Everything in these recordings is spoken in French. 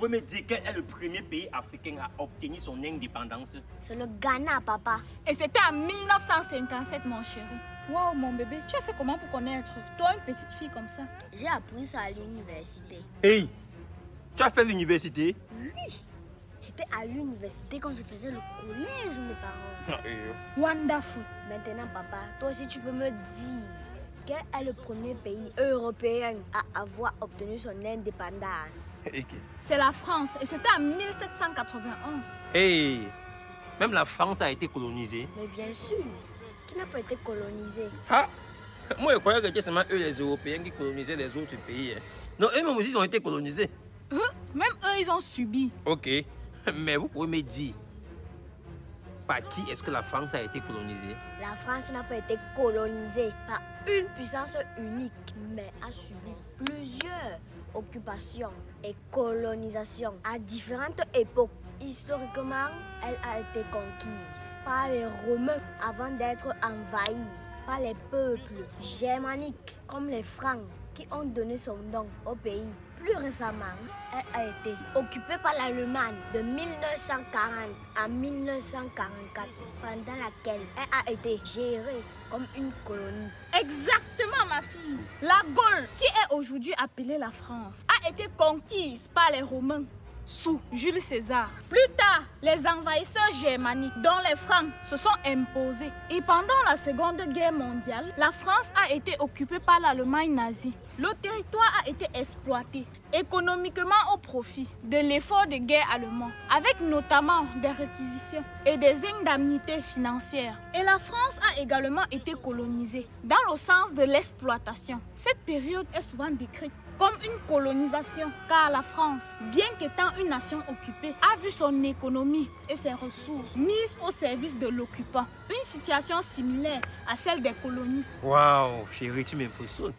pouvez me dire quel est le premier pays africain à obtenir son indépendance? C'est le Ghana, papa. Et c'était en 1957, mon chéri. Wow, mon bébé, tu as fait comment pour connaître? Toi, une petite fille comme ça. J'ai appris ça à l'université. Hey, tu as fait l'université? Oui. J'étais à l'université quand je faisais le collège, mes parents. Wonderful. Maintenant, papa, toi aussi, tu peux me dire quel est le premier pays européen à avoir obtenu son indépendance? C'est la France et c'était en 1791. Hey, même la France a été colonisée. Mais bien sûr, qui n'a pas été colonisé? Ah, moi je croyais que c'était seulement eux les Européens qui colonisaient les autres pays. Non, eux-mêmes aussi ils ont été colonisés. Même eux, ils ont subi. Ok, mais vous pouvez me dire, par qui est-ce que la France a été colonisée? La France n'a pas été colonisée par une puissance unique, mais a subi plusieurs occupations et colonisations à différentes époques. Historiquement, elle a été conquise par les Romains avant d'être envahie par les peuples germaniques comme les Francs qui ont donné son nom au pays. Plus récemment, elle a été occupée par l'Allemagne de 1940 à 1944, pendant laquelle elle a été gérée comme une colonie. Exactement, ma fille. La Gaule, qui est aujourd'hui appelée la France, a été conquise par les Romains sous Jules César. Plus tard, les envahisseurs germaniques, dont les Francs, se sont imposés. Et pendant la Seconde Guerre mondiale, la France a été occupée par l'Allemagne nazie. Le territoire a été exploité économiquement au profit de l'effort de guerre allemand, avec notamment des réquisitions et des indemnités financières. Et la France a également été colonisée dans le sens de l'exploitation. Cette période est souvent décrite comme une colonisation, car la France, bien qu'étant une nation occupée, a vu son économie et ses ressources mises au service de l'occupant. Une situation similaire à celle des colonies. Waouh, chérie, tu m'impressionnes.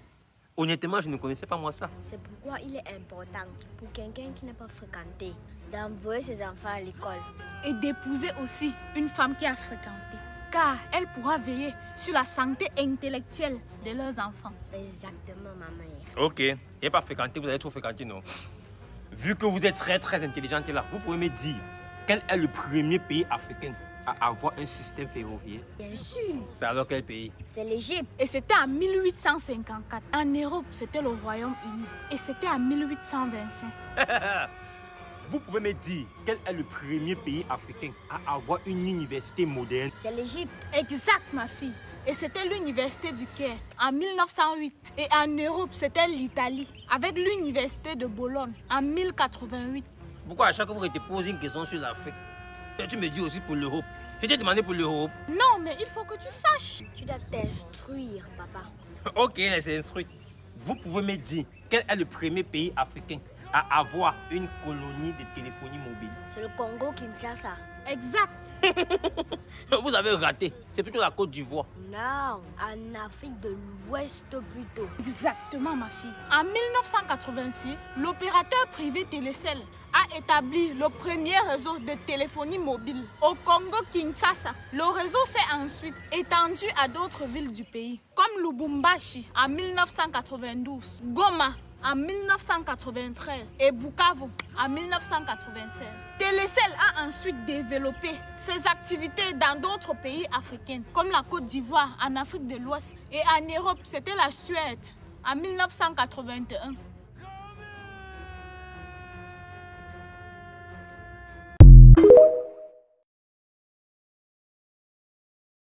Honnêtement, je ne connaissais pas moi ça. C'est pourquoi il est important pour quelqu'un qui n'a pas fréquenté d'envoyer ses enfants à l'école. Et d'épouser aussi une femme qui a fréquenté, car elle pourra veiller sur la santé intellectuelle de leurs enfants. Exactement, ma mère. Ok, il n'y a pas fréquenté, vous allez trop fréquenter, non? Vu que vous êtes très intelligente là, vous pouvez me dire quel est le premier pays africain à avoir un système ferroviaire? Bien sûr. C'est alors quel pays? C'est l'Égypte. Et c'était en 1854. En Europe, c'était le Royaume-Uni. Et c'était en 1825. Vous pouvez me dire quel est le premier pays africain à avoir une université moderne? C'est l'Égypte. Exact, ma fille. Et c'était l'université du Caire en 1908. Et en Europe, c'était l'Italie avec l'université de Bologne en 1088. Pourquoi à chaque fois que je te pose une question sur l'Afrique, tu me dis aussi pour l'Europe? Je t'ai demandé pour l'Europe. Non, mais il faut que tu saches. Tu dois t'instruire, papa. Ok, c'est instruit. Vous pouvez me dire quel est le premier pays africain à avoir une colonie de téléphonie mobile? C'est le Congo-Kinshasa. Exact. Vous avez raté. C'est plutôt la Côte d'Ivoire. Non, en Afrique de l'Ouest plutôt. Exactement, ma fille. En 1986, l'opérateur privé Télécel a établi le premier réseau de téléphonie mobile au Congo-Kinshasa. Le réseau s'est ensuite étendu à d'autres villes du pays, comme Lubumbashi en 1992, Goma en 1993 et Bukavu en 1996. Télécel a ensuite développé ses activités dans d'autres pays africains, comme la Côte d'Ivoire en Afrique de l'Ouest et en Europe, c'était la Suède en 1981.